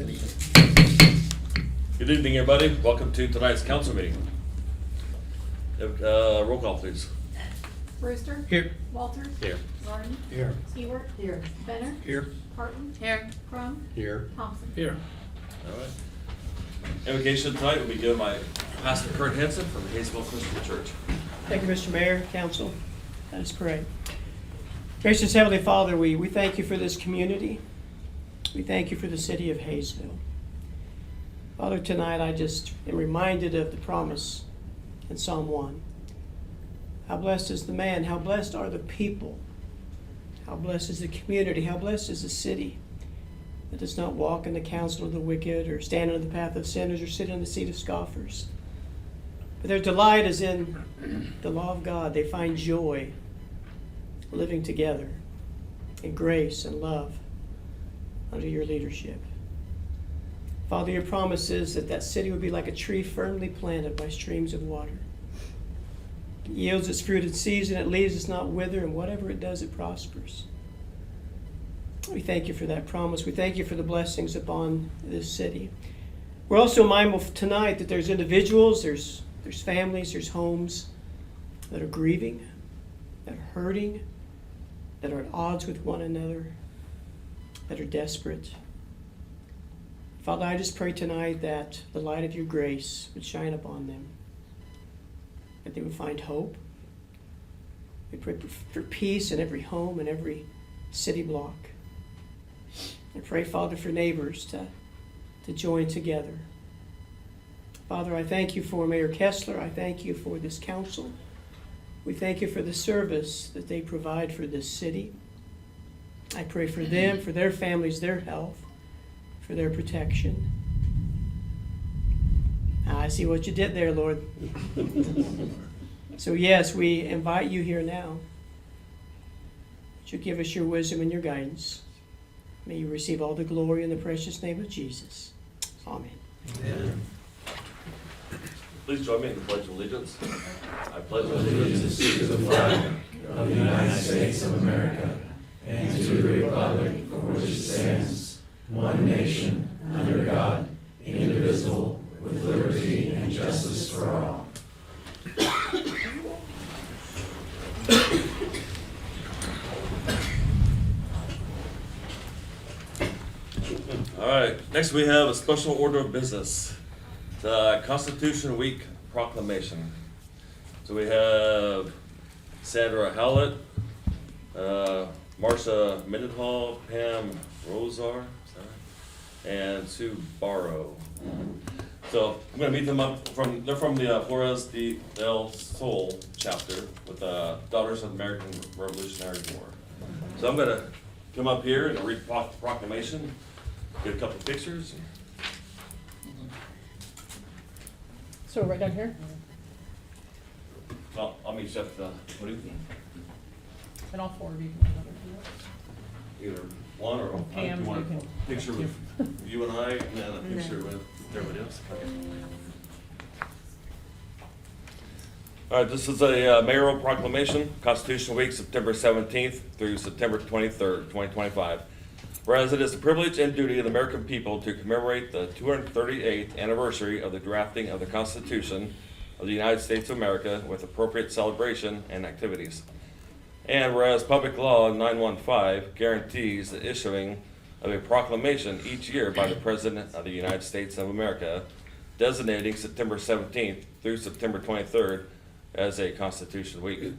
Good evening, everybody. Welcome to tonight's council meeting. Roll call, please. Brewster. Here. Walters. Here. Garden. Here. Stewart. Here. Benner. Here. Parton. Here. Crum. Here. Thompson. Here. All right. Invocation tonight will be given by Pastor Kurt Henson from the Haysville Christian Church. Thank you, Mr. Mayor, Council. Let us pray. Gracious Heavenly Father, we thank you for this community. We thank you for the city of Haysville. Father, tonight I just am reminded of the promise in Psalm 1. How blessed is the man, how blessed are the people, how blessed is the community, how blessed is the city that does not walk in the counsel of the wicked or stand in the path of sinners or sit in the seat of scoffers. But their delight is in the law of God. They find joy living together in grace and love under your leadership. Father, your promise is that that city would be like a tree firmly planted by streams of water. It yields its fruit in season, it leaves us not wither, and whatever it does, it prospers. We thank you for that promise. We thank you for the blessings upon this city. We're also mindful tonight that there's individuals, there's families, there's homes that are grieving, that are hurting, that are at odds with one another, that are desperate. Father, I just pray tonight that the light of your grace would shine upon them, that they would find hope. We pray for peace in every home and every city block. I pray, Father, for neighbors to join together. Father, I thank you for Mayor Kessler. I thank you for this council. We thank you for the service that they provide for this city. I pray for them, for their families, their health, for their protection. I see what you did there, Lord. So yes, we invite you here now. Would you give us your wisdom and your guidance? May you receive all the glory in the precious name of Jesus. Amen. Amen. Please join me in the Pledge of Allegiance. I pledge Allegiance to the flag of the United States of America and to the republic for which it stands, one nation, under God, indivisible, with liberty and justice for all. All right, next we have a special order of business, the Constitution Week proclamation. So we have Sandra Howlett, Marcia Mendenhall, Pam Rosar, and Sue Barrow. So I'm going to meet them up they're from the Flores del Sol chapter with Daughters of the American Revolutionary War. So I'm going to come up here and read the proclamation, get a couple of pictures. So right down here, I'll meet you at the podium. and all four of you can come over here. Either one or Pam, you want you can- a picture with you and I, and then a picture with everybody else. Okay. All right, this is a mayoral proclamation, Constitution Week, September 17th through September 23rd, 2025. Whereas it is the privilege and duty of the American people to commemorate the 238th anniversary of the drafting of the Constitution of the United States of America with appropriate celebration and activities. And whereas Public Law 915 guarantees the issuing of a proclamation each year by the President of the United States of America, designating September 17th through September 23rd as a Constitution Week.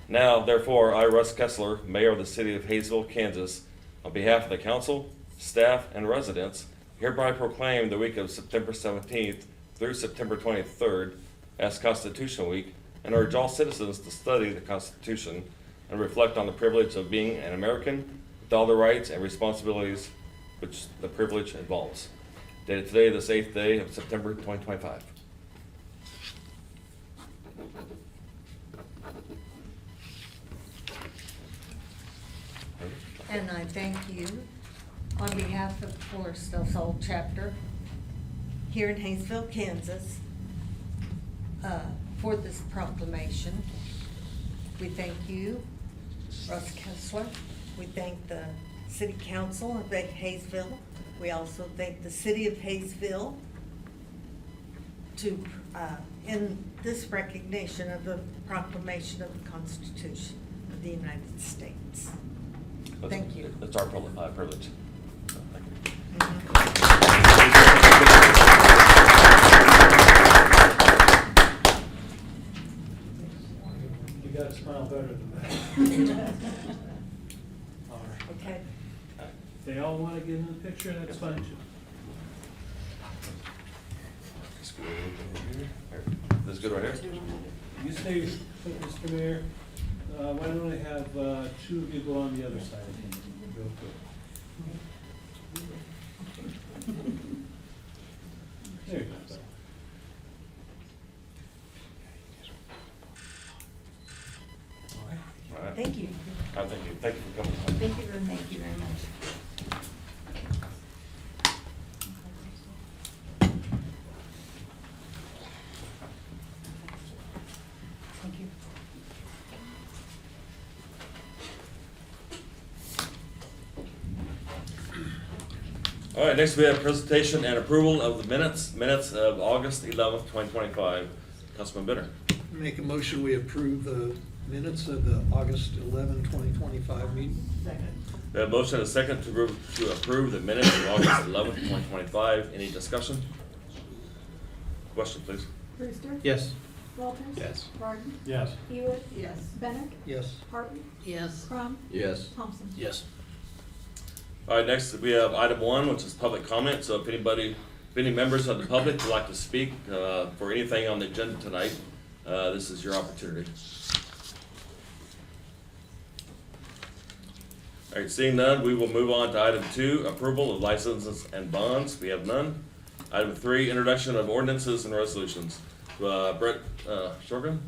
Now, therefore, I, Russ Kessler, Mayor of the City of Haysville, Kansas, on behalf of the council, staff, and residents, hereby proclaim the week of September 17th through September 23rd as Constitution Week, and urge all citizens to study the Constitution and reflect on the privilege of being an American with all the rights and responsibilities which the privilege involves. Dated today, this 8th day of September 2025. And I thank you on behalf of the Flores del Sol chapter here in Haysville, Kansas, for this proclamation. We thank you, Russ Kessler. We thank the City Council of Haysville We also thank the city of Haysville in this recognition of the proclamation of the Constitution of the United States. Thank you. It's our privilege. So, thank you. You gotta smile better than that. All right. Okay. If they all wanna get in the picture, that's fine too. This is good right here? You stay, Mr. Mayor, why don't I have two of you go on the other side of him, real quick. There you go. All right. Thank you. Thank you. Thank you for coming. Thank you very much. Thank you. All right, next we have presentation and approval of the minutes of August 11th, 2025. Councilman Benner. Make a motion, we approve the minutes of the August 11, 2025 meeting. We have a motion and a second to approve the minutes of August 11th, 2025. Any discussion? Question, please. Brewster. Yes. Walters. Yes. Barton. Yes. Hewitt. Yes. Bennett. Yes. Hartley. Yes. Crum. Yes. Thompson. Yes. All right, next we have item 1, which is public comment. So if any members of the public would like to speak for anything on the agenda tonight, this is your opportunity. All right, seeing none, we will move on to item 2, approval of licenses and bonds. We have none. Item 3, introduction of ordinances and resolutions. Brett Shorgan,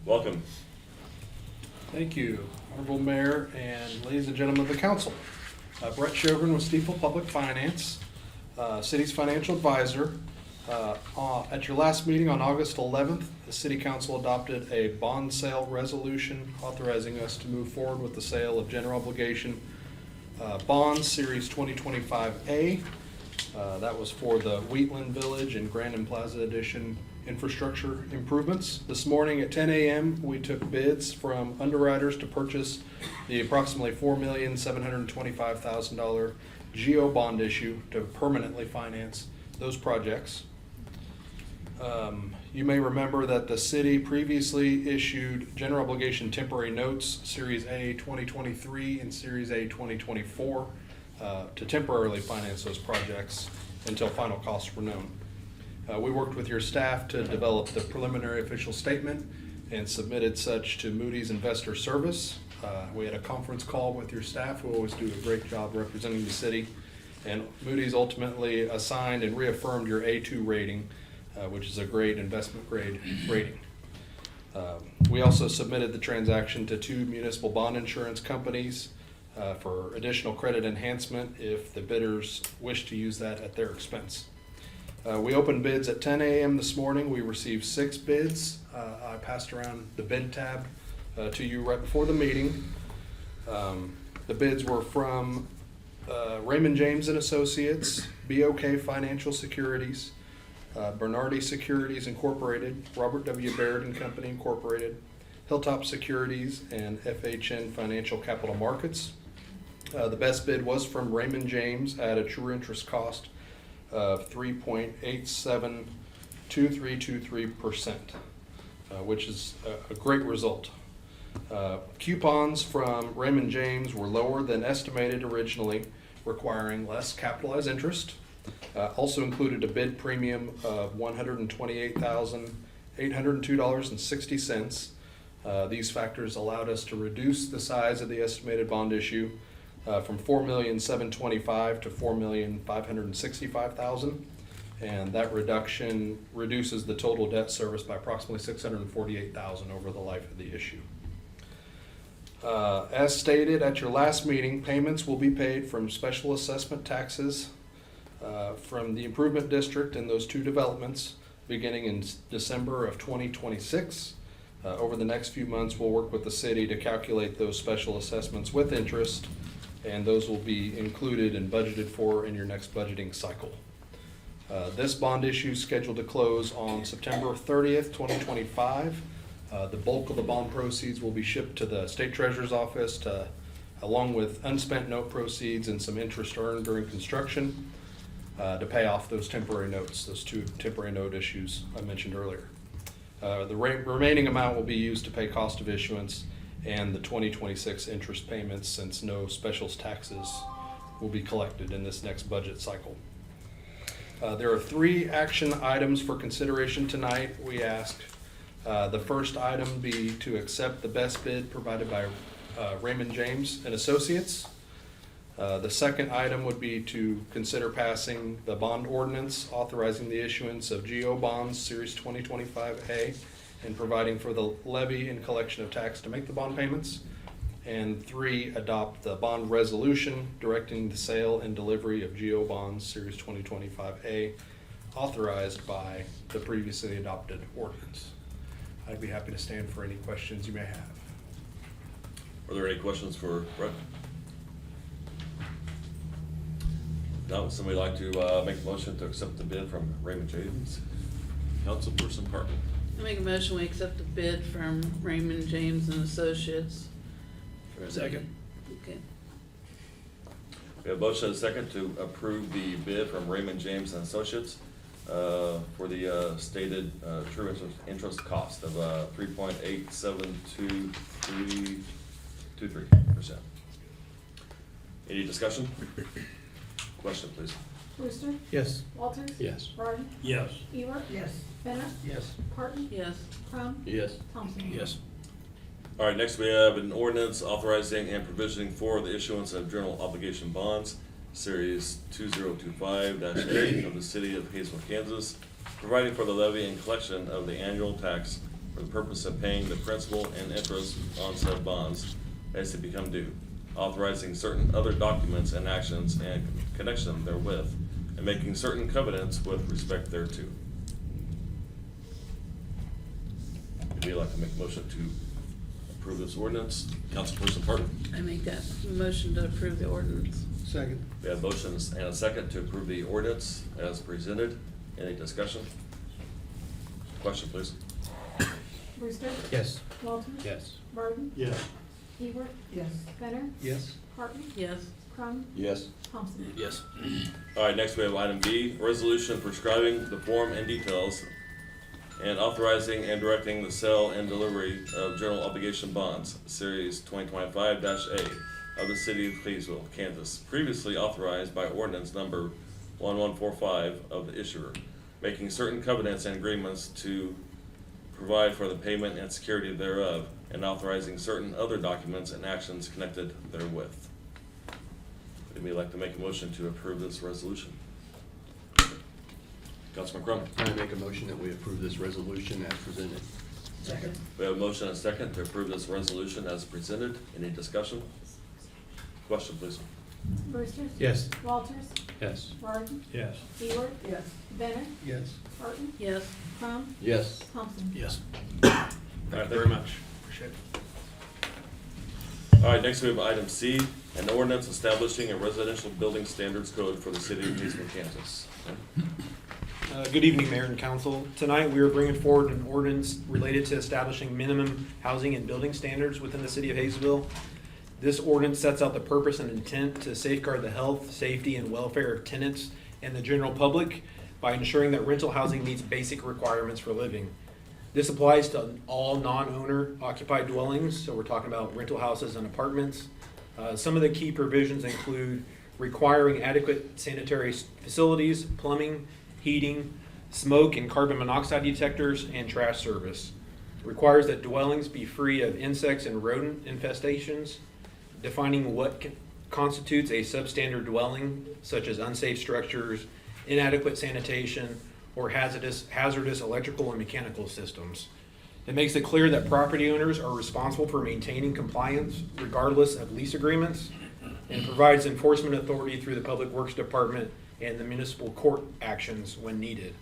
welcome. Thank you, Honorable Mayor and ladies and gentlemen of the council. Brett Shogan with Stiefel Public Finance, city's financial advisor. At your last meeting on August 11th, the city council adopted a bond sale resolution authorizing us to move forward with the sale of general obligation bonds, Series 2025A. That was for the Wheatland Village and Grandin Plaza Edition infrastructure improvements. This morning at 10 a.m., we took bids from underwriters to purchase the approximately $4,725,000 GO bond issue to permanently finance those projects. You may remember that the city previously issued general obligation temporary notes, Series A 2023 and Series A 2024, to temporarily finance those projects until final costs were known. We worked with your staff to develop the preliminary official statement and submitted such to Moody's Investor Service. We had a conference call with your staff, who always do a great job representing the city. And Moody's ultimately assigned and reaffirmed your A2 rating, which is a great investment grade rating. We also submitted the transaction to 2 municipal bond insurance companies for additional credit enhancement if the bidders wish to use that at their expense. We opened bids at 10 a.m. this morning. We received 6 bids. I passed around the bid tab to you right before the meeting. The bids were from Raymond James and Associates, BOK Financial Securities, Bernardi Securities Incorporated, Robert W. Baird and Company Incorporated, Hilltop Securities, and FHN Financial Capital Markets. The best bid was from Raymond James at a true interest cost of 3.872323%, which is a great result. Coupons from Raymond James were lower than estimated originally, requiring less capitalized interest. Also included a bid premium of $128,802.60. These factors allowed us to reduce the size of the estimated bond issue from $4,725,000 to $4,565,000, and that reduction reduces the total debt service by approximately $648,000 over the life of the issue. As stated at your last meeting, payments will be paid from special assessment taxes from the improvement district in those 2 developments beginning in December of 2026. Over the next few months, we'll work with the city to calculate those special assessments with interest and those will be included and budgeted for in your next budgeting cycle. This bond issue is scheduled to close on September 30th, 2025. The bulk of the bond proceeds will be shipped to the State Treasurer's Office along with unspent note proceeds and some interest earned during construction to pay off those temporary notes, those two temporary note issues I mentioned earlier. The remaining amount will be used to pay cost of issuance and the 2026 interest payments, since no specials taxes will be collected in this next budget cycle. There are 3 action items for consideration tonight. We ask the first item be to accept the best bid provided by Raymond James and Associates. The second item would be to consider passing the bond ordinance authorizing the issuance of GO bonds Series 2025A and providing for the levy and collection of tax to make the bond payments. And 3, adopt the bond resolution directing the sale and delivery of GO bonds Series 2025A authorized by the previously adopted ordinance. I'd be happy to stand for any questions you may have. Are there any questions for Brett? Now, would somebody like to make a motion to accept the bid from Raymond James? Councilperson Parton. I make a motion, we accept the bid from Raymond James and Associates. Second. Okay. We have a motion and a second to approve the bid from Raymond James and Associates for the stated true interest cost of 3.8723%. Any discussion? Question, please. Brewster? Yes. Walters? Yes. Barton? Yes. Ewart? Yes. Bennett? Yes. Parton? Yes. Crum? Yes. Thompson? Yes. All right, next we have an ordinance authorizing and provisioning for the issuance of general obligation bonds, Series 2025-8 of the City of Haysville, Kansas, providing for the levy and collection of the annual tax for the purpose of paying the principal and interest on said bonds as they become due, authorizing certain other documents and actions in connection therewith, and making certain covenants with respect thereto. Would you like to make a motion to approve this ordinance? Councilperson Parton. I make that motion to approve the ordinance. Second. We have motions and a second to approve the ordinance as presented. Any discussion? Question, please. Brewster? Yes. Walters? Yes. Barton? Yes. Ewart? Yes. Benner? Yes. Parton? Yes. Crum? Yes. Thompson? Yes. All right, next we have item B, resolution prescribing the form and details and authorizing and directing the sale and delivery of general obligation bonds, Series 2025-A of the City of Haysville, Kansas, previously authorized by ordinance number 1145 of the issuer, making certain covenants and agreements to provide for the payment and security thereof, and authorizing certain other documents and actions connected therewith. Would anybody like to make a motion to approve this resolution? Councilman Crum. I make a motion that we approve this resolution as presented. Second. We have a motion and a second to approve this resolution as presented. Any discussion? Question, please. Brewster? Yes. Walters? Yes. Barton? Yes. Ewart? Yes. Benner? Yes. Parton? Yes. Crum? Yes. Thompson? Yes. All right, Thank you very much. Appreciate it. All right, next we have item C, an ordinance establishing a residential building standards code for the City of Haysville, Kansas. Good evening, Mayor and Council. Tonight, we are bringing forward an ordinance related to establishing minimum housing and building standards within the City of Haysville. This ordinance sets out the purpose and intent to safeguard the health, safety, and welfare of tenants and the general public by ensuring that rental housing meets basic requirements for living. This applies to all non-owner occupied dwellings, so we're talking about rental houses and apartments. Some of the key provisions include requiring adequate sanitary facilities, plumbing, heating, smoke and carbon monoxide detectors, and trash service. Requires that dwellings be free of insects and rodent infestations, defining what constitutes a substandard dwelling, such as unsafe structures, inadequate sanitation, or hazardous electrical and mechanical systems. It makes it clear that property owners are responsible for maintaining compliance regardless of lease agreements, and provides enforcement authority through the Public Works Department and the municipal court actions when needed.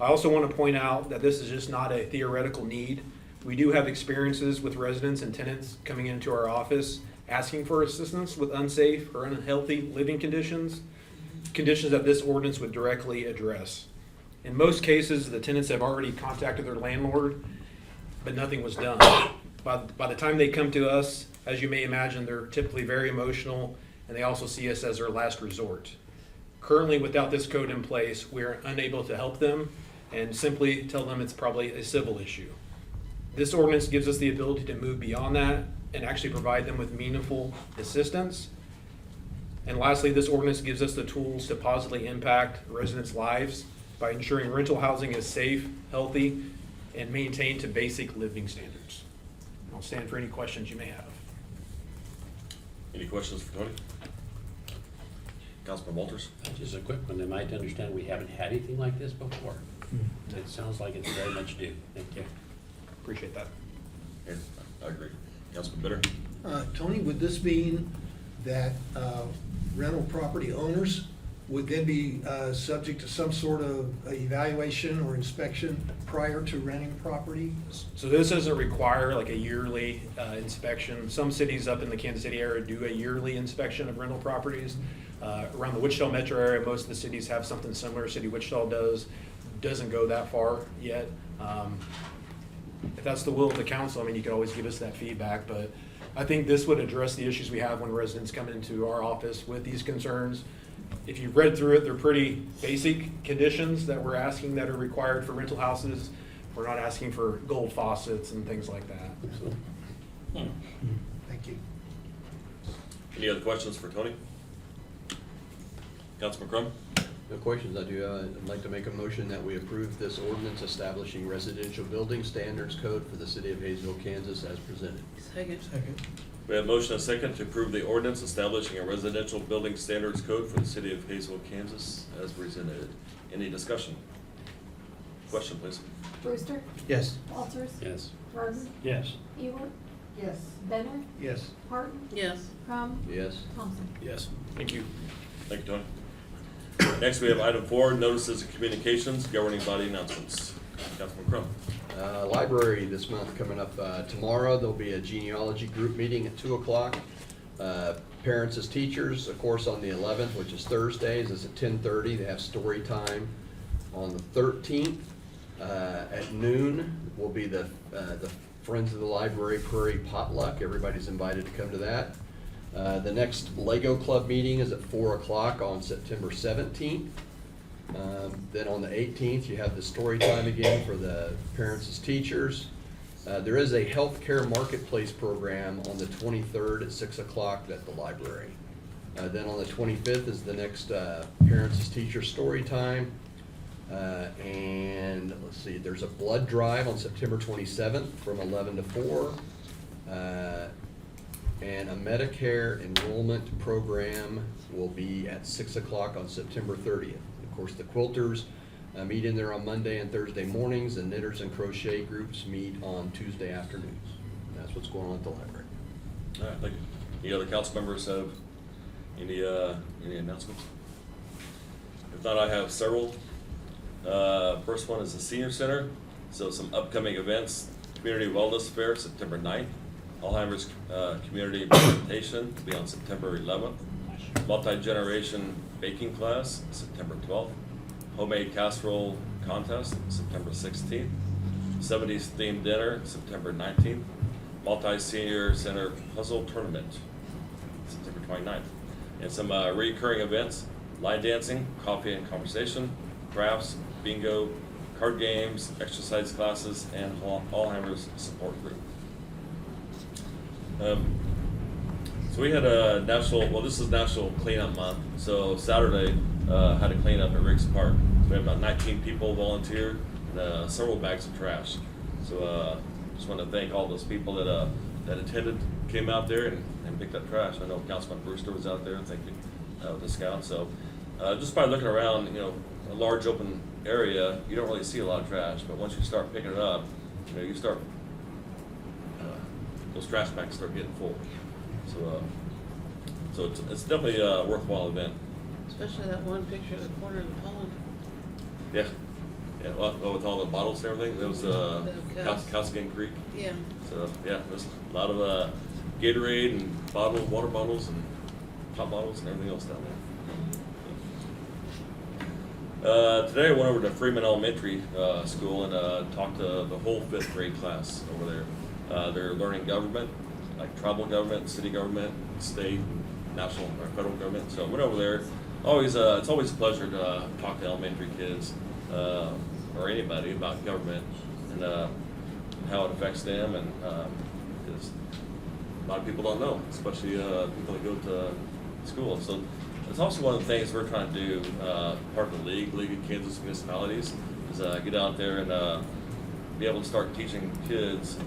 I also want to point out that this is just not a theoretical need. We do have experiences with residents and tenants coming into our office asking for assistance with unsafe or unhealthy living conditions, conditions that this ordinance would directly address. In most cases, the tenants have already contacted their landlord, but nothing was done. By the time they come to us, as you may imagine, they're typically very emotional, and they also see us as their last resort. Currently, without this code in place, we are unable to help them and simply tell them it's probably a civil issue. This ordinance gives us the ability to move beyond that and actually provide them with meaningful assistance. And lastly, this ordinance gives us the tools to positively impact residents' lives by ensuring rental housing is safe, healthy, and maintained to basic living standards. I'll stand for any questions you may have. Any questions for Tony? Councilman Walters? Just a quick one. Am I to understand we haven't had anything like this before? It sounds like it's very much due. Thank you. Appreciate that. Yeah, I agree. Councilman Bitter? Tony, would this mean that rental property owners would then be subject to some sort of evaluation or inspection prior to renting property? So this doesn't require like a yearly inspection. Some cities up in the Kansas City area do a yearly inspection of rental properties. Around the Wichita metro area, most of the cities have something similar. City of Wichita doesn't go that far yet. If that's the will of the council, I mean, you could always give us that feedback, but I think this would address the issues we have when residents come into our office with these concerns. If you've read through it, they're pretty basic conditions that we're asking that are required for rental houses. We're not asking for gold faucets and things like that. Thank you. Any other questions for Tony? Councilman Crum? No questions. I'd like to make a motion that we approve this ordinance establishing residential building standards code for the city of Haysville, Kansas as presented. Second. We have motion and second to approve the ordinance establishing a residential building standards code for the city of Haysville, Kansas as presented. Any discussion? Question, please. Brewster, Yes. Walters, Yes. Burton, Yes. Ewert, Yes. Benner, Yes. Harton, Yes. Crum, Yes. Thompson. Yes. Thank you. Thank you, Tony. Next, we have item 4, notices of communications, governing body announcements. Councilman Crum. Library this month coming up tomorrow. There'll be a genealogy group meeting at 2 o'clock. Parents as teachers, of course, on the 11th, which is Thursdays, is at 10:30. They have story time. On the 13th at noon will be the Friends of the Library Prairie Potluck. Everybody's invited to come to that. The next Lego Club meeting is at 4 o'clock on September 17th. Then on the 18th, you have the story time again for the parents as teachers. There is a healthcare marketplace program on the 23rd at 6 o'clock at the library. Then on the 25th is the next parents as teachers story time. And let's see, there's a blood drive on September 27th from 11 to 4. And a Medicare enrollment program will be at 6 o'clock on September 30th. Of course, the quilters meet in there on Monday and Thursday mornings, and knitters and crochet groups meet on Tuesday afternoons. That's what's going on at the library. All right, thank you. Any other council members have any announcements? If not, I have several. First one is the senior center. So some upcoming events: Community Wellness Fair, September 9th. Alzheimer's Community Presentation will be on September 11th. Multi-generation baking class, September 12th. Homemade casserole contest, September 16th. 70s themed dinner, September 19th. Multi-senior center puzzle tournament, September 29th. And some recurring events: line dancing, coffee and conversation, crafts, bingo, card games, exercise classes, and Alzheimer's support group. So we had a this is National Cleanup Month. So Saturday, had a cleanup at Riggs Park. So we had about 19 people volunteer and several bags of trash. So just want to thank all those people that attended, came out there and picked up trash. I know Councilman Brewster was out there, thank you, with the scouts. So just by looking around, a large open area, you don't really see a lot of trash. But once you start picking it up, you start those trash bags start getting full. So it's definitely a worthwhile event. Especially that one picture of the corner of the pond. Yeah. Well, with all the bottles and everything, it was Cowskin Creek. Yeah. So yeah, there's a lot of Gatorade and water bottles and pop bottles and everything else down there. Today I went over to Freeman Elementary School and talked to the whole 5th grade class over there. They're learning government, like tribal government, city government, state, national, or federal government. So I went over there. It's always a pleasure to talk to elementary kids or anybody about government and how it affects them, and because a lot of people don't know, especially people that go to school. So it's also one of the things we're trying to do, part of the League of Kansas Municipalities, is get out there and be able to start teaching kids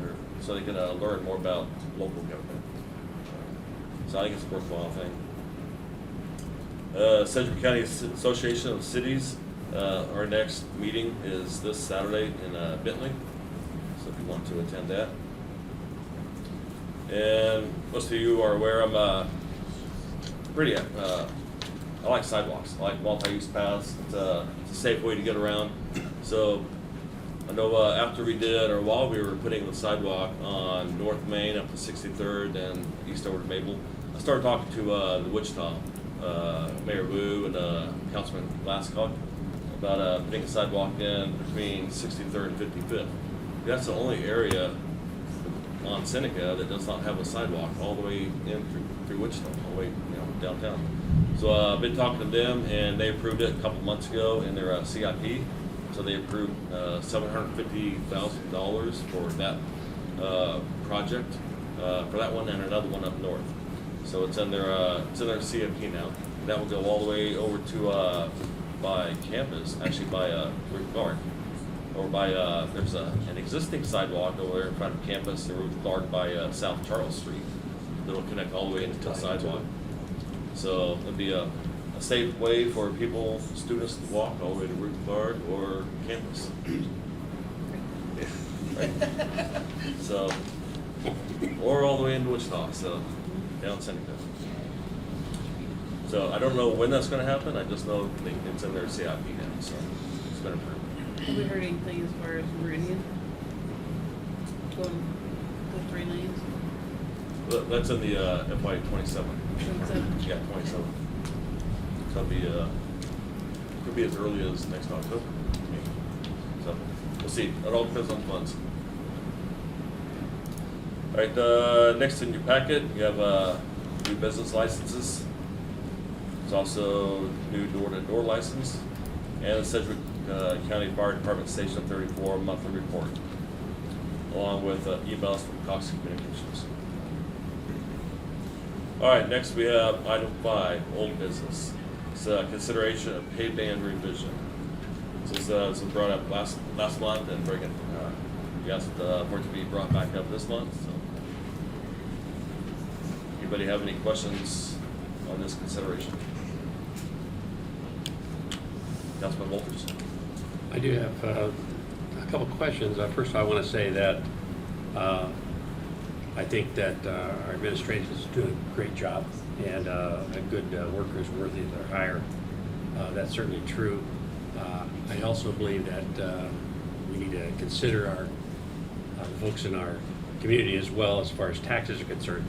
so they can learn more about local government. So I think it's a worthwhile thing. Sedgwick County Association of Cities, our next meeting is this Saturday in Bentley, so if you want to attend that. And most of you are aware I'm I like sidewalks. I like multi-use paths. It's a safe way to get around. So I know after we did, or while we were putting the sidewalk on North Main up to 63rd and east over to Maple, I started talking to the Wichita Mayor Wu and Councilman Glasscock about putting a sidewalk in between 63rd and 55th. That's the only area on Seneca that does not have a sidewalk all the way in through Wichita, all the way downtown. So I've been talking to them, and they approved it a couple months ago in their CIP. So they approved $750,000 for that project, for that one and another one up north. So it's in their CIP now. That will go all the way over to by campus, actually by Ruth Clark, or by there's an existing sidewalk over there in front of campus in Ruth Clark by South Charles Street that'll connect all the way into the sidewalk. So it'll be a safe way for people, students to walk all the way to Ruth Clark or campus. Right. So, or all the way into Wichita, so down Seneca. So I don't know when that's going to happen. I just know it's in their CIP now, so it's been approved. Have we heard anything as far as Meridian? Going the 3 lanes? That's in the FY 27. 27? Yeah, 27. So it'll be could be as early as next October. So we'll see. It all depends on funds. All right. Next in your packet, you have new business licenses. There's also new door-to-door license and the Sedgwick County Fire Department Station 34 monthly report, along with emails from Cox Communications. All right, next we have item 5, old business. It's consideration of pay band revision. This was brought up last month and you asked for it to be brought back up this month. So, anybody have any questions on this consideration? Councilman Walters. I do have a couple questions. First, I want to say that I think that our administration is doing a great job, and a good worker is worthy of their hire. That's certainly true. I also believe that we need to consider our folks in our community as well as far as taxes are concerned.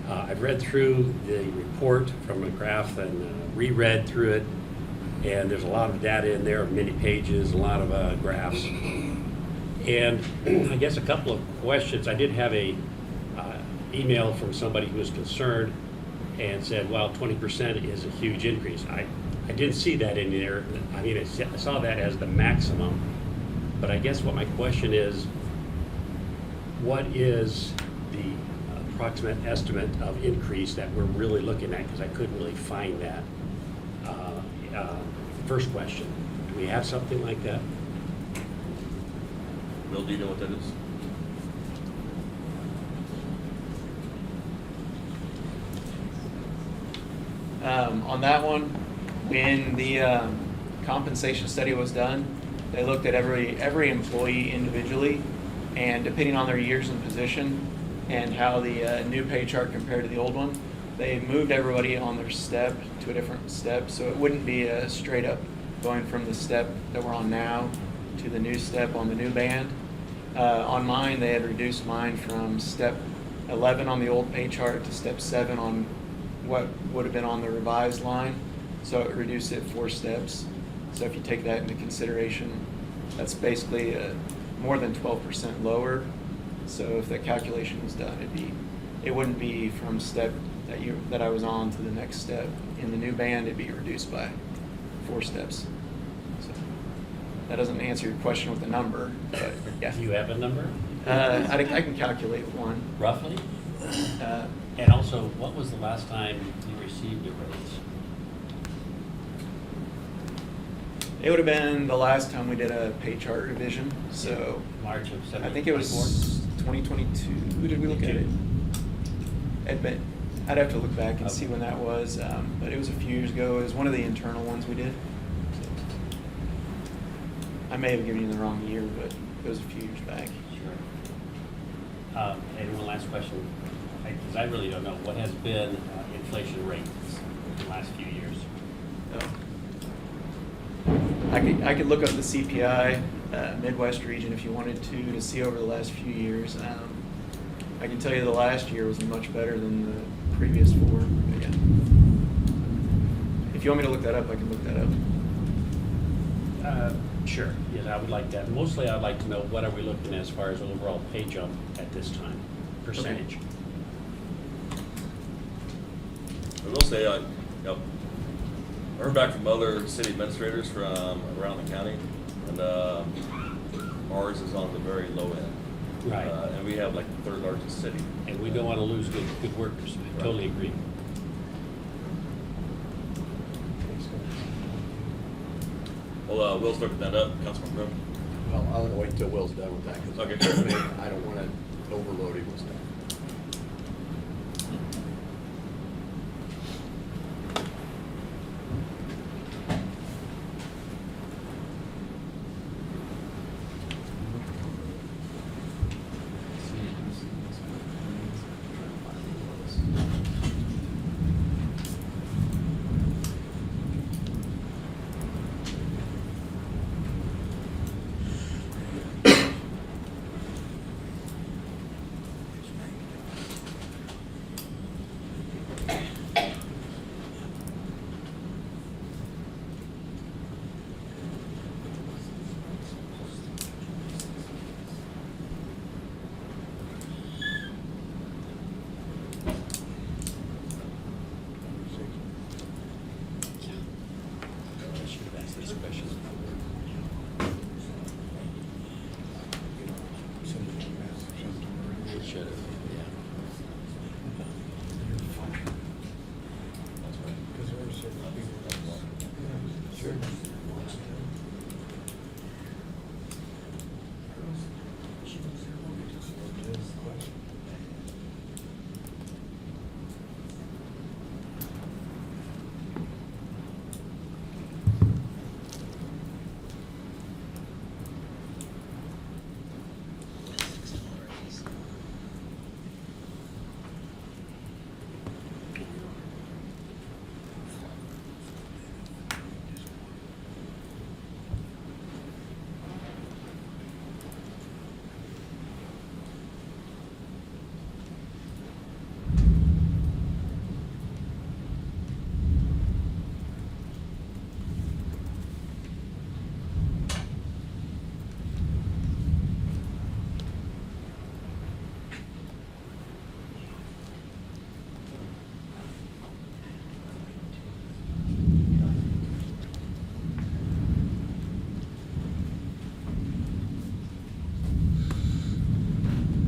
I've read through the report from McGrath and reread through it, and there's a lot of data in there, many pages, a lot of graphs. And I guess a couple of questions. I did have a email from somebody who was concerned and said, well, 20% is a huge increase. I didn't see that in there. I mean, I saw that as the maximum. But I guess what my question is, what is the approximate estimate of increase that we're really looking at? Because I couldn't really find that. First question, do we have something like that? Bill, do you know what that is? On that one, when the compensation study was done, they looked at every employee individually, and depending on their years in position and how the new pay chart compared to the old one, they moved everybody on their step to a different step, so it wouldn't be a straight up going from the step that we're on now to the new step on the new band. On mine, they had reduced mine from step 11 on the old pay chart to step 7 on what would have been on the revised line. So it reduced it 4 steps. So if you take that into consideration, that's basically more than 12% lower. So if that calculation was done, it wouldn't be from step that I was on to the next step. In the new band, it'd be reduced by 4 steps. So that doesn't answer your question with the number, but yeah. Do you have a number? I can calculate one. Roughly? Uh, And also, what was the last time you received a raise? It would have been the last time we did a pay chart revision, so March of 2024? I think it was 2022. Did we look at it? I'd have to look back and see when that was, but it was a few years ago. It was one of the internal ones we did. I may have given you the wrong year, but it was a few years back. Sure. And one last question, because I really don't know, what has been inflation rates in the last few years? I could look up the CPI Midwest region if you wanted to see over the last few years. I can tell you the last year was much better than the previous 4. But yeah. If you want me to look that up, I can look that up. Sure, yes, I would like that. Mostly I'd like to know what are we looking at as far as overall pay jump at this time, percentage? I will say, I heard back from other city administrators from around the county, and ours is on the very low end. Right. And we have like the 3rd largest city. And we don't want to lose good workers. I totally agree. Well, Will's looking that up, Councilman Broom. Well, I'll wait until Will's done with that, because Okay. I don't want to overload him with stuff. I should have asked this question. Should have, yeah. Sure.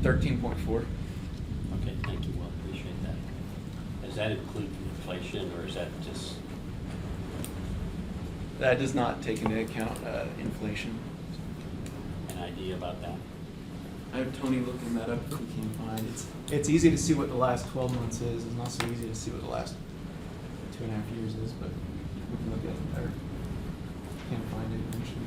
$13.4. Okay, thank you, well, appreciate that. Does that include inflation, or is that just, That does not take into account inflation. an idea about that? I have Tony looking that up if we can find it. It's easy to see what the last 12 months is. It's not so easy to see what the last 2.5 years is, but we can look at it better. Can't find it eventually.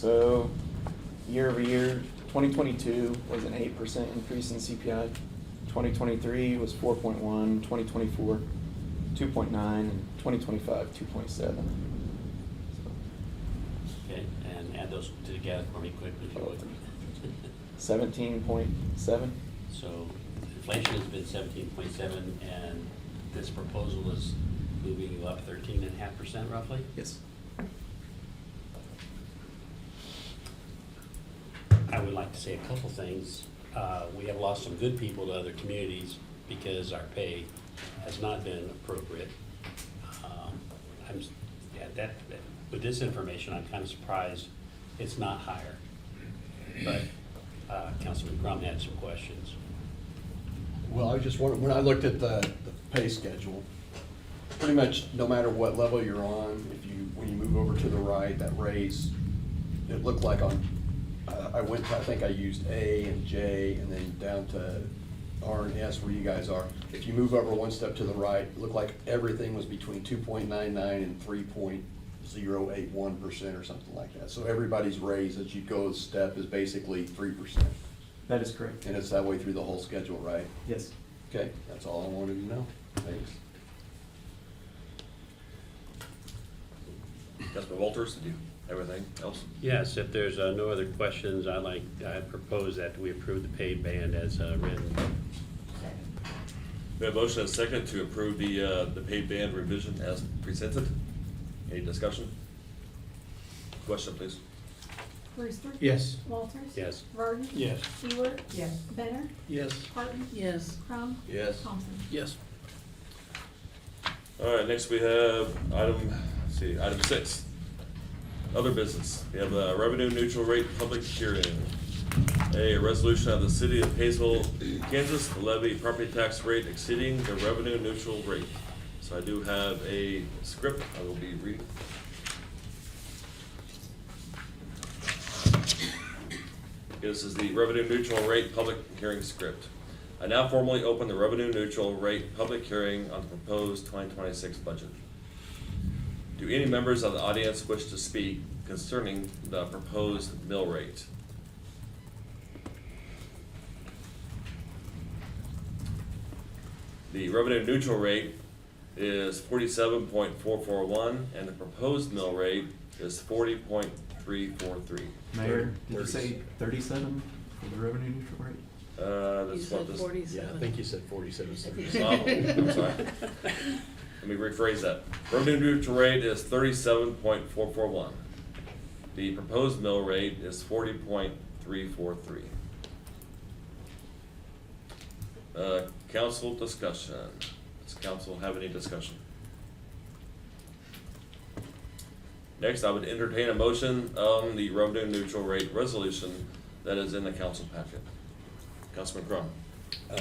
So, year over year, 2022 was an 8% increase in CPI. 2023 was 4.1, 2024 2.9, and 2025 2.7. Okay, and add those together for me quickly if you would. 17.7. So inflation has been 17.7, and this proposal is moving you up 13.5% roughly? Yes. I would like to say a couple things. We have lost some good people to other communities because our pay has not been appropriate. With this information, I'm kind of surprised it's not higher. But Councilman Crum had some questions. Well, I was just wondering, when I looked at the pay schedule, pretty much no matter what level you're on, when you move over to the right, that raise, it looked like I think I used A and J and then down to R and S where you guys are. If you move over one step to the right, it looked like everything was between 2.99 and 3.081% or something like that. So everybody's raise as you go a step is basically 3%. That is correct. And it's that way through the whole schedule, right? Yes. Okay, that's all I wanted to know. Thanks. Councilman Walters, did you have anything else? Yes, if there's no other questions, I propose that we approve the pay band as written. We have a motion and a second to approve the paid band revision as presented. Any discussion? Question, please. Brewster. Yes. Walters. Yes. Varden. Yes. Ewert. Yes. Benner. Yes. Harton. Yes. Crum. Yes. Thompson. Yes. All right, next we have item 6. Other business. We have a revenue neutral rate public hearing. A resolution of the city of Haysville, Kansas to levy property tax rate exceeding the revenue neutral rate. So I do have a script I will be reading. This is the revenue neutral rate public hearing script. I now formally open the revenue neutral rate public hearing on the proposed 2026 budget. Do any members of the audience wish to speak concerning the proposed mill rate? The revenue neutral rate is 47.441 and the proposed mill rate is 40.343. Mayor, did you say 37 for the revenue neutral rate? You That's said what this. 47. Yeah, I think you said 47. Oh, I'm sorry. Let me rephrase that. Revenue neutral rate is 37.441. The proposed mill rate is 40.343. Council discussion. Does council have any discussion? Next, I would entertain a motion on the revenue neutral rate resolution that is in the council packet. Councilman Crum.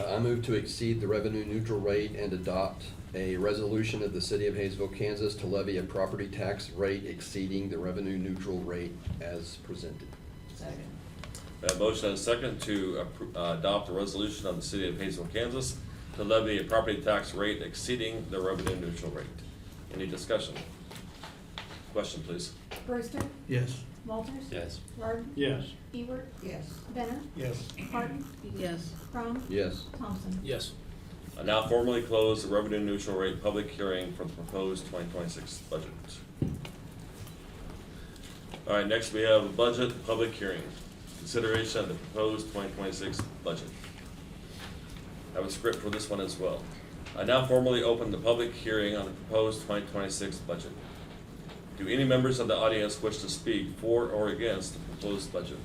I move to exceed the revenue neutral rate and adopt a resolution of the city of Haysville, Kansas to levy a property tax rate exceeding the revenue neutral rate as presented. Second. A motion and a second to adopt a resolution of the city of Haysville, Kansas to levy a property tax rate exceeding the revenue neutral rate. Any discussion? Question, please. Brewster. Yes. Walters. Yes. Varden. Yes. Ewert. Yes. Benner. Yes. Harton. Yes. Crum. Yes. Thompson. Yes. I now formally close the revenue neutral rate public hearing for the proposed 2026 budget. All right, next we have a budget public hearing. Consideration of the proposed 2026 budget. I have a script for this one as well. I now formally open the public hearing on the proposed 2026 budget. Do any members of the audience wish to speak for or against the proposed budget?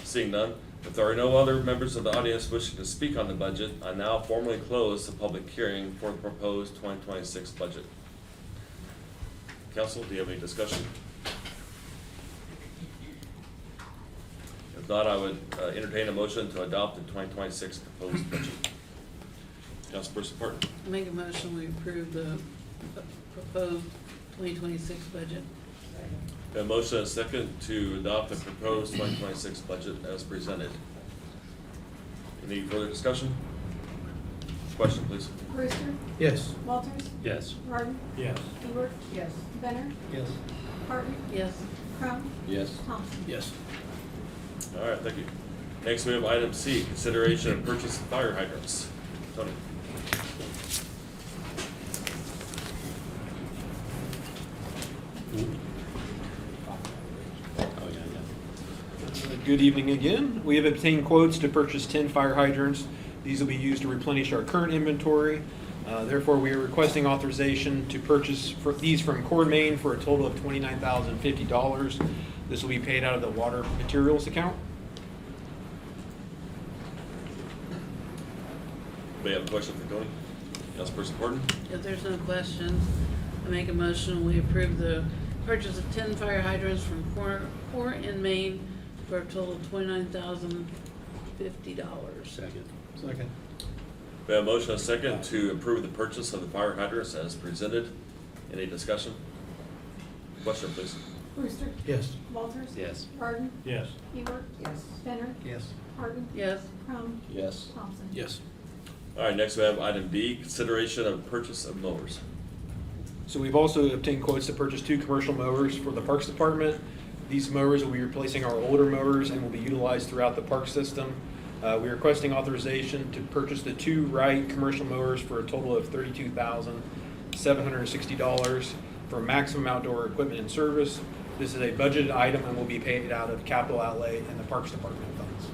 Seeing none, if there are no other members of the audience wishing to speak on the budget, I now formally close the public hearing for the proposed 2026 budget. Council, do you have any discussion? If not, I would entertain a motion to adopt the 2026 proposed budget. Councilperson Parton. Make a motion, we approve the proposed 2026 budget. A motion and a second to adopt the proposed 2026 budget as presented. Any further discussion? Question, please. Brewster, Yes. Walters, Yes. Martin, Yes. Hebert, Yes. Benner, Yes. Barton, Yes. Crump, Yes. Thompson. Yes. All right, thank you. Next, we have item C, consideration of purchase of fire hydrants. Tony? Oh, yeah. Good evening again. We have obtained quotes to purchase 10 fire hydrants. These will be used to replenish our current inventory. Therefore, we are requesting authorization to purchase these from Core Main for a total of $29,050. This will be paid out of the water materials account. Anybody have a question for Tony? Councilperson Horton? If there's no questions, I make a motion, we approve the purchase of 10 fire hydrants from Core in Maine for a total of $29,050. Second. Second. We have a motion and a second to approve the purchase of the fire hydrants as presented. Any discussion? Question, please. Brewster, Yes. Walters. Yes. Barton, Yes. Hebert, Yes. Benner, Yes. Barton, Yes. Crump, Yes. Thompson. Yes. All right, next we have item D, consideration of purchase of mowers. So we've also obtained quotes to purchase 2 commercial mowers for the Parks Department. These mowers will be replacing our older mowers and will be utilized throughout the park system. We are requesting authorization to purchase the 2 Wright commercial mowers for a total of $32,760 for maximum outdoor equipment and service. This is a budgeted item and will be paid out of capital outlay and the Parks Department funds.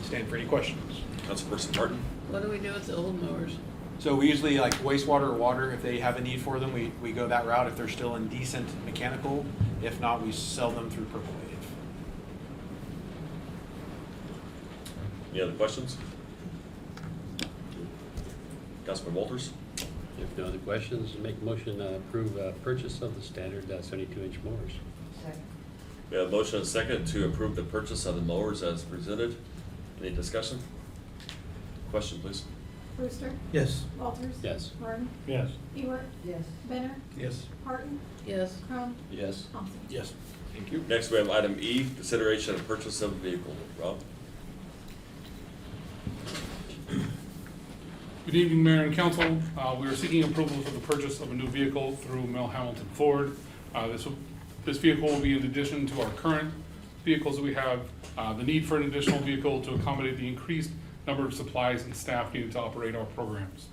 Stand for any questions. Councilperson Martin? What do we do with the old mowers? So we usually like wastewater or water, if they have a need for them, we go that route if they're still in decent mechanical. If not, we sell them through Purple Wave. Any other questions? Councilman Walters? If no other questions, make a motion to approve purchase of the standard 72-inch mowers. Second. We have a motion and a second to approve the purchase of the mowers as presented. Any discussion? Question, please. Brewster, Yes. Walters. Yes. Martin, Yes. Hebert, Yes. Benner, Yes. Barton, Yes. Crump, Yes. Thompson. Yes. Thank you. Next, we have item E, consideration of purchase of vehicle. Rob? Good evening, Mayor and Council. We are seeking approval for the purchase of a new vehicle through Mel Hamilton Ford. This vehicle will be in addition to our current vehicles that we have. The need for an additional vehicle to accommodate the increased number of supplies and staff needed to operate our programs.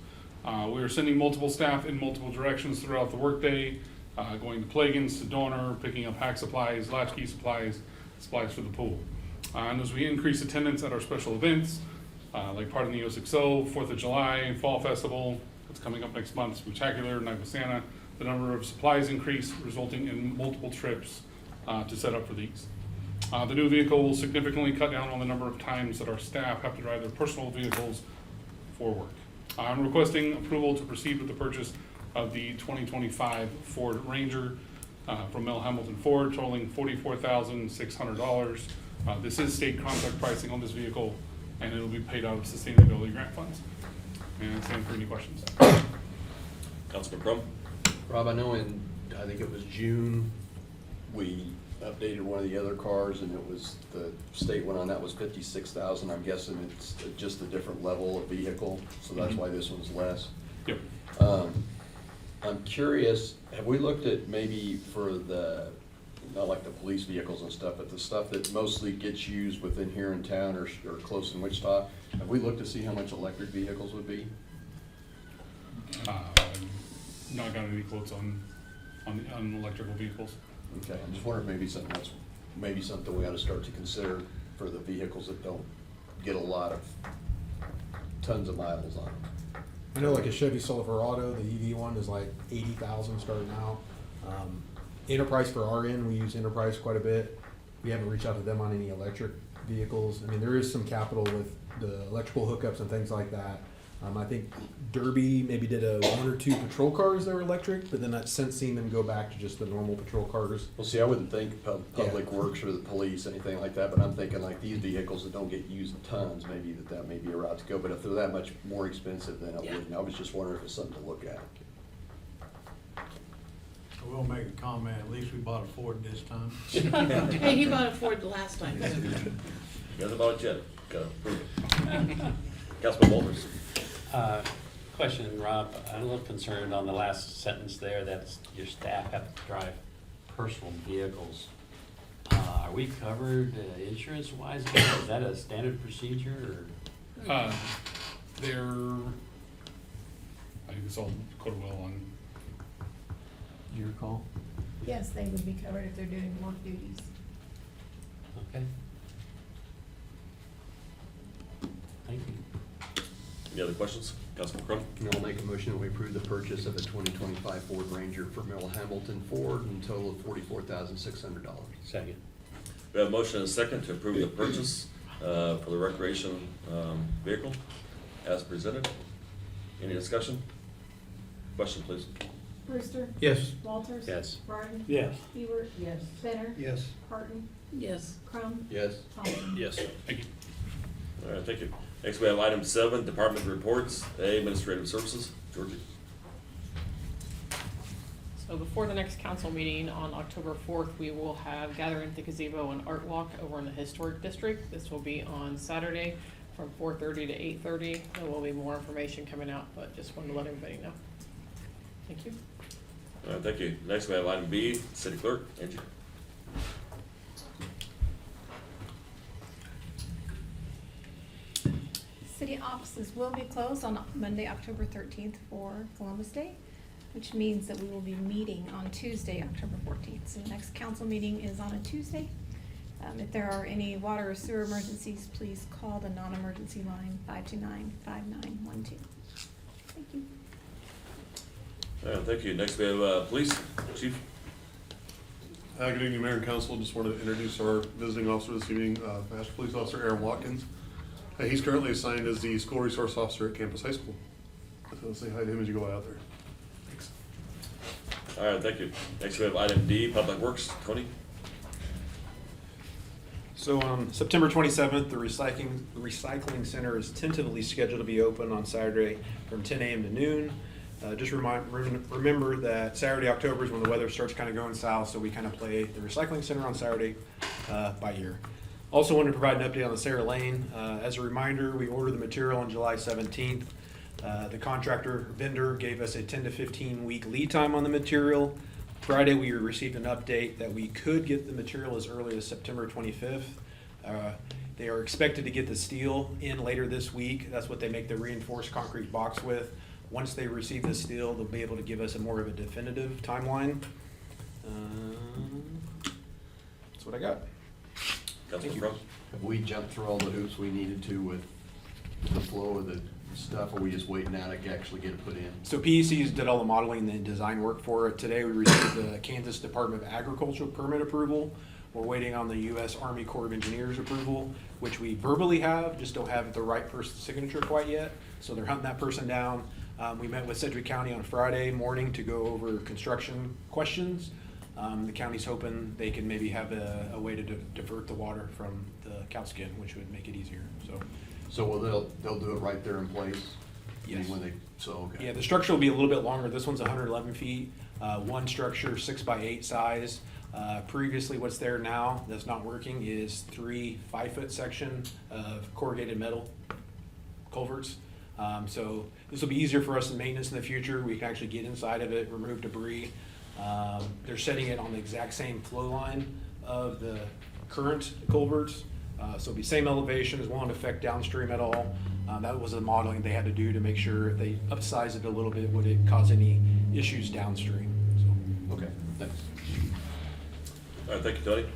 We are sending multiple staff in multiple directions throughout the workday, going to Plagans, to Dorner, picking up hack supplies, latchkey supplies, supplies for the pool. And as we increase attendance at our special events, like part of the OSXO, 4th of July, Fall Festival, that's coming up next month, Spectacular, Night with Santa, the number of supplies increase, resulting in multiple trips to set up for these. The new vehicle will significantly cut down on the number of times that our staff have to drive their personal vehicles for work. I'm requesting approval to proceed with the purchase of the 2025 Ford Ranger from Mel Hamilton Ford, totaling $44,600. This is state contract pricing on this vehicle, and it'll be paid out of sustainability grant funds. And stand for any questions. Councilman Crum? Rob, I know I think it was June, we updated one of the other cars, and it was, the state went on, that was 56,000. I'm guessing it's just a different level of vehicle, so that's why this one's less. Yep. I'm curious, have we looked at maybe for the, not like the police vehicles and stuff, but the stuff that mostly gets used within here in town or close in Wichita, have we looked to see how much electric vehicles would be? Not got any quotes on electrical vehicles. Okay, I'm just wondering, maybe something we ought to start to consider for the vehicles that don't get a lot of tons of miles on them. I know like a Chevy Silverado, the EV one is like 80,000 starting out. Enterprise for our end, we use Enterprise quite a bit. We haven't reached out to them on any electric vehicles. I mean, there is some capital with the electrical hookups and things like that. I think Derby maybe did 1 or 2 patrol cars that were electric, but then I've since seen them go back to just the normal patrol cars. Well, see, I wouldn't think public works or the police, anything like that, but I'm thinking like these vehicles that don't get used tons, maybe that may be a route to go, but if they're that much more expensive, then I wouldn't. I was just wondering if it's something to look at. I will make a comment, at least we bought a Ford this time. Hey, he bought a Ford the last time. You guys about it yet? Gotta prove it. Councilman Walters? Question, Rob, I'm a little concerned on the last sentence there, that your staff have to drive personal vehicles. Are we covered insurance-wise? Is that a standard procedure, or? They're, I think it's all code of will on, Do you recall? Yes, they would be covered if they're doing work duties. Okay. Thank you. Any other questions? Councilman Crum? And I'll make a motion that we approve the purchase of a 2025 Ford Ranger for Merrill Hamilton Ford in total of $44,600. Second. We have a motion and a second to approve the purchase for the recreation vehicle as presented. Any discussion? Question, please. Brewster. Yes. Walters. Yes. Barton. Yes. Hebert. Yes. Benner. Yes. Horton. Yes. Crum. Yes. Thompson. Yes. thank you. All right, thank you. Next, we have item 7, department reports. A, administrative services. Georgie? So before the next council meeting on October 4th, we will have Gathering at the Gazebo and Art Walk over in the Historic District. This will be on Saturday from 4:30 to 8:30. There will be more information coming out, but just wanted to let everybody know. Thank you. All right, thank you. Next, we have item B, city clerk. Angie? City offices will be closed on Monday, October 13th for Columbus Day, which means that we will be meeting on Tuesday, October 14th. So the next council meeting is on a Tuesday. If there are any water or sewer emergencies, please call the non-emergency line 529-5912. Thank you. All right, thank you. Next, we have police. Chief? Good evening, Mayor and Council. Just wanted to introduce our visiting officer this evening, Master Police Officer Aaron Watkins. He's currently assigned as the school resource officer at Campus High School. So say hi to him as you go out there. Thanks. All right, thank you. Next, we have item D, public works. Tony? So on September 27th, the recycling center is tentatively scheduled to be open on Saturday from 10 a.m. to noon. Just remember that Saturday, October is when the weather starts kind of going south, so we kind of play the recycling center on Saturday by ear. Also wanted to provide an update on the Sarah Lane. As a reminder, we ordered the material on July 17th. The contractor vendor gave us a 10 to 15 week lead time on the material. Friday, we received an update that we could get the material as early as September 25th. They are expected to get the steel in later this week. That's what they make the reinforced concrete box with. Once they receive the steel, they'll be able to give us a more of a definitive timeline. That's what I got. Councilman Crum? Have we jumped through all the hoops we needed to with the flow of the stuff, or are we just waiting now to actually get it put in? So PECs did all the modeling and design work for it. Today, we received the Kansas Department of Agriculture permit approval. We're waiting on the U.S. Army Corps of Engineers approval, which we verbally have, just don't have the right person's signature quite yet. So they're hunting that person down. We met with Sedgwick County on Friday morning to go over construction questions. The county's hoping they can maybe have a way to divert the water from the cow skin, which would make it easier, so. So they'll do it right there in place? Yes. Okay. Yeah, the structure will be a little bit longer. This one's 111 feet, one structure, 6 by 8 size. Previously, what's there now that's not working is 3 5-foot section of corrugated metal culverts. So this will be easier for us in maintenance in the future. We can actually get inside of it, remove debris. They're setting it on the exact same flow line of the current culverts. So it'll be same elevations, won't affect downstream at all. That was the modeling they had to do to make sure if they upsize it a little bit, would it cause any issues downstream? So. Okay, thanks. All right, thank you, Tony.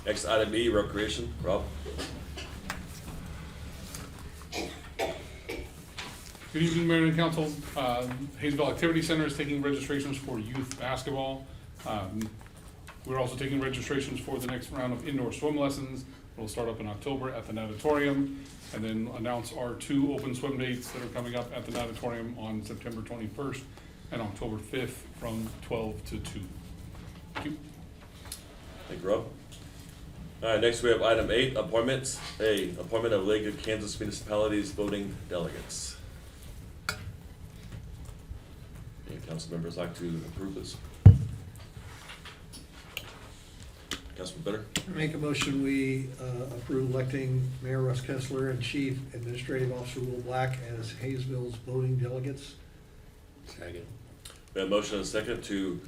Next, item E, recreation. Rob? Good evening, Mayor and Council. Haysville Activity Center is taking registrations for youth basketball. We're also taking registrations for the next round of indoor swim lessons. We'll start up in October at the natatorium, and then announce our 2 open swim dates that are coming up at the natatorium on September 21st and October 5th from 12 to 2. Thank you. Thank you, Rob. All right, next we have item 8, appointments. A, appointment of League of Kansas Municipalities voting delegates. Any council members like to approve this? Councilman Bitter? Make a motion, we approve electing Mayor Russ Kessler and Chief Administrative Officer Will Black as Haysville's voting delegates. Second. We have a motion and a second to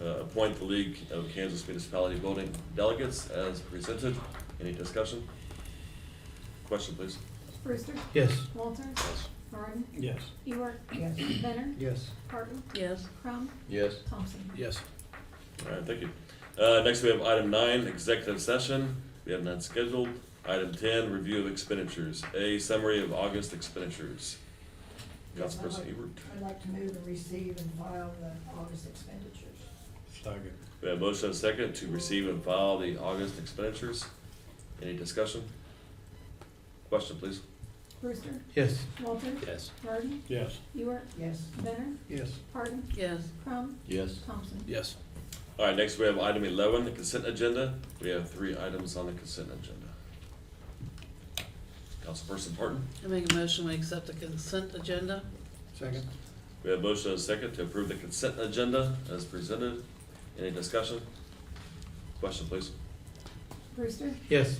appoint the League of Kansas Municipality Voting Delegates as presented. Any discussion? Question, please. Brewster. Yes. Walters. Yes. Martin. Yes. Ewart. Yes. Benner. Yes. Barton. Yes. Crum. Yes. Thompson. Yes. All right, thank you. Next, we have item 9, executive session. We have none scheduled. Item 10, review of expenditures. A summary of August expenditures. Councilperson Ebert. I'd like to move and receive and file the August expenditures. Second. We have a motion and a second to receive and file the August expenditures. Any discussion? Question, please. Brewster. Yes. Walters. Yes. Martin. Yes. Ewart. Yes. Benner. Yes. Barton. Yes. Crum. Yes. Thompson. Yes. All right, next we have item 11, the consent agenda. We have 3 items on the consent agenda. Councilperson Parton. I make a motion, we accept the consent agenda. Second. We have a motion and a second to approve the consent agenda as presented. Any discussion? Question, please. Brewster. Yes.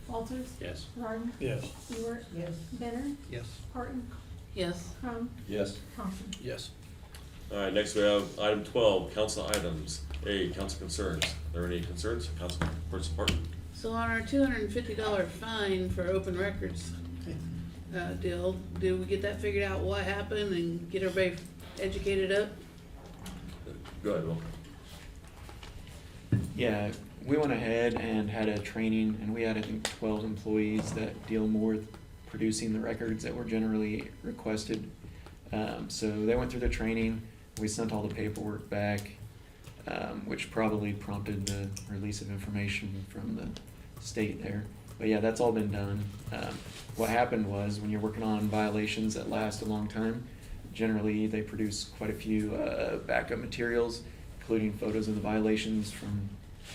Walters. Yes. Martin. Yes. Ewart. Yes. Benner. Yes. Barton. Yes. Crum. Yes. Thompson. Yes. All right, next we have item 12, council items. A, council concerns. Are there any concerns? Councilperson Parton. So on our $250 fine for open records deal, do we get that figured out, what happened, and get everybody educated up? Go ahead, Will. Yeah, we went ahead and had a training, and we had, I think, 12 employees that deal more with producing the records that were generally requested. So they went through the training, we sent all the paperwork back, which probably prompted the release of information from the state there. But yeah, that's all been done. What happened was, when you're working on violations that last a long time, generally they produce quite a few backup materials, including photos of the violations from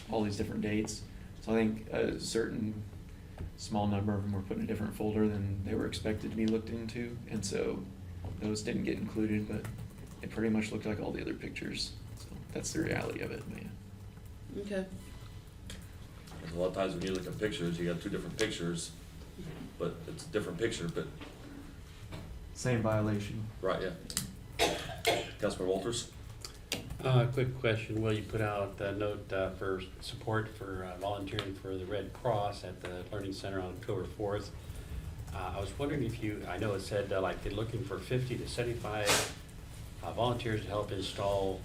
all these different dates. So I think a certain small number of them were put in a different folder than they were expected to be looked into, and so those didn't get included, but it pretty much looked like all the other pictures. So that's the reality of it, but yeah. Okay. A lot of times when you look at pictures, you got 2 different pictures, but it's a different picture, but, Same violation. right, yeah. Councilman Walters. Quick question, will you put out a note for support for volunteering for the Red Cross at the Learning Center on October 4th? I was wondering if you, I know it said like they're looking for 50 to 75 volunteers to help install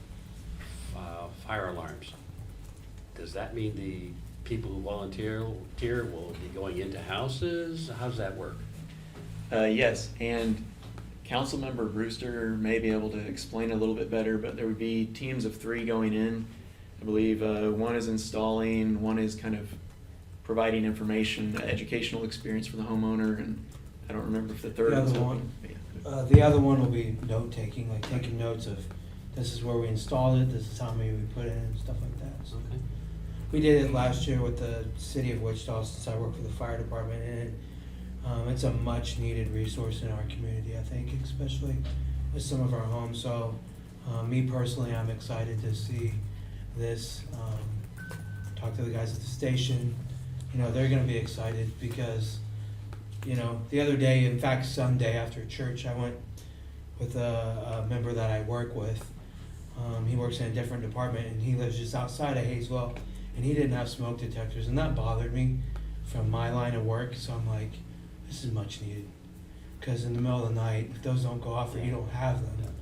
fire alarms. Does that mean the people who volunteer will be going into houses? How does that work? Yes, and Councilmember Brewster may be able to explain a little bit better, but there would be teams of 3 going in. I believe one is installing, one is kind of providing information, educational experience for the homeowner, and I don't remember if the third The is other helping. one. The other one will be note taking, like taking notes of, this is where we installed it, this is how many we put in, and stuff like that. So Okay. we did it last year with the city of Wichita, since I work for the fire department, and it's a much needed resource in our community, I think, especially with some of our homes. So me personally, I'm excited to see this. Talk to the guys at the station, you know, they're gonna be excited because, you know, the other day, in fact, Sunday after church, I went with a member that I work with. He works in a different department, and he lives just outside of Haysville, and he didn't have smoke detectors, and that bothered me from my line of work. So I'm like, this is much needed, because in the middle of the night, if those don't go off or you don't have them,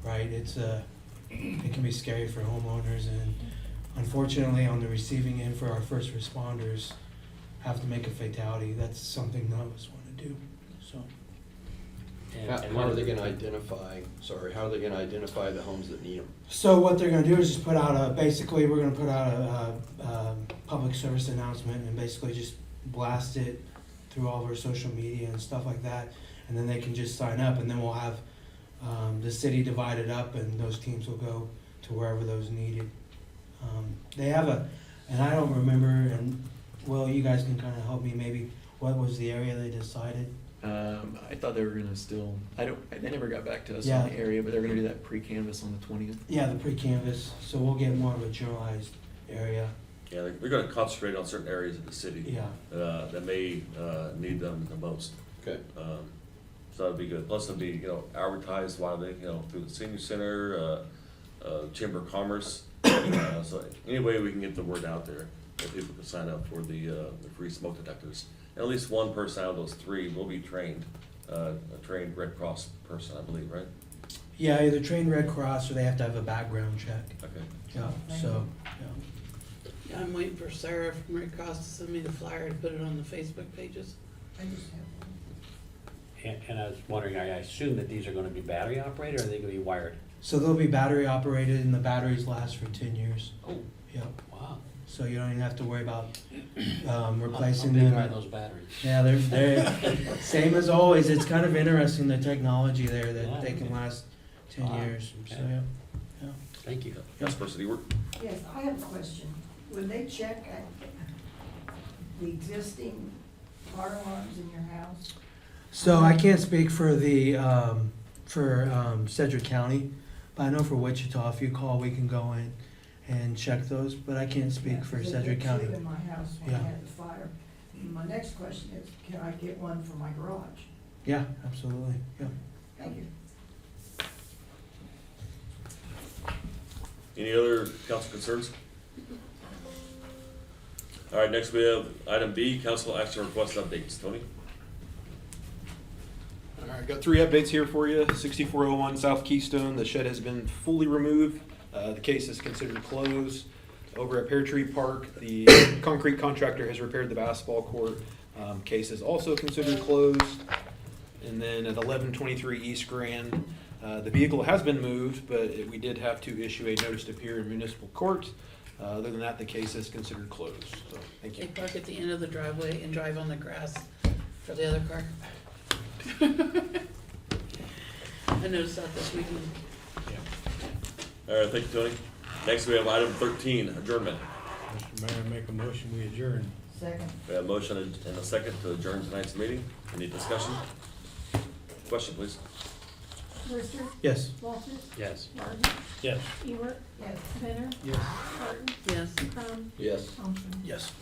right, it can be scary for homeowners, and unfortunately, on the receiving end for our first responders, have to make a fatality. That's something none of us want to do. So. How are they gonna identify, how are they gonna identify the homes that need them? So what they're gonna do is just put out basically we're gonna put out a public service announcement and basically just blast it through all of our social media and stuff like that, and then they can just sign up, and then we'll have the city divided up, and those teams will go to wherever those needed. They have and I don't remember, and Will, you guys can kind of help me maybe, what was the area they decided? I thought they were gonna still, they never got back to us Yeah. on the area, but they're gonna do that pre-canvas on the 20th. Yeah, the pre-canvas, so we'll get more of a generalized area. Yeah, they're gonna concentrate on certain areas of the city. Yeah. That may, need them the most. Okay. So that'd be good. Plus it'd be, advertised widely, through the senior center, Chamber of Commerce. So any way we can get the word out there, that people can sign up for the free smoke detectors. And at least one person out of those 3 will be trained, a trained Red Cross person, I believe, right? Yeah, either trained Red Cross or they have to have a background check. Okay. Yeah, so, Yeah, I'm waiting for Sarah from Red Cross to send me the flyer to put it on the Facebook pages. I just have one. And I was wondering, I assume that these are gonna be battery operated, or are they gonna be wired? So they'll be battery operated and the batteries last for 10 years. Oh, Yep. wow. So you don't even have to worry about How replacing big them. are those batteries? Yeah, they're same as always. It's kind of interesting, the technology there, that Yeah, they can okay. last 10 Wow, years. So, okay. yeah. Thank you. Councilperson City Work. Yes, I have a question. When they check at the existing fire alarms in your house? So I can't speak for the, Sedgwick County, but I know for Wichita, if you call, we can go in and check those, but I can't speak for Yeah, Sedgwick they had County. two in my house when I Yeah. had the fire. My next question is, can I get one for my garage? Yeah, absolutely, yeah. Thank you. Any other council concerns? All right, next we have item B, council action request updates. Tony? All right, got 3 updates here for you. 6401 South Keystone, the shed has been fully removed. The case is considered closed. Over at Pear Tree Park, the concrete contractor has repaired the basketball court. Case is also considered closed. And then at 1123 East Grand, the vehicle has been moved, but we did have to issue a notice to appear in municipal court. Other than that, the case is considered closed. So, thank They you. park at the end of the driveway and drive on the grass for the other car. I noticed that this weekend. All right, thank you, Tony. Next we have item 13, adjournment. Mr. Mayor, make a motion, we adjourn. Second. We have a motion and a second to adjourn tonight's meeting. Any discussion? Question, please. Brewster. Yes. Walters. Yes. Martin. Yes. Ewert. Yes. Benner. Yes. Barton. Yes. Crum. Yes. Thompson. Yes.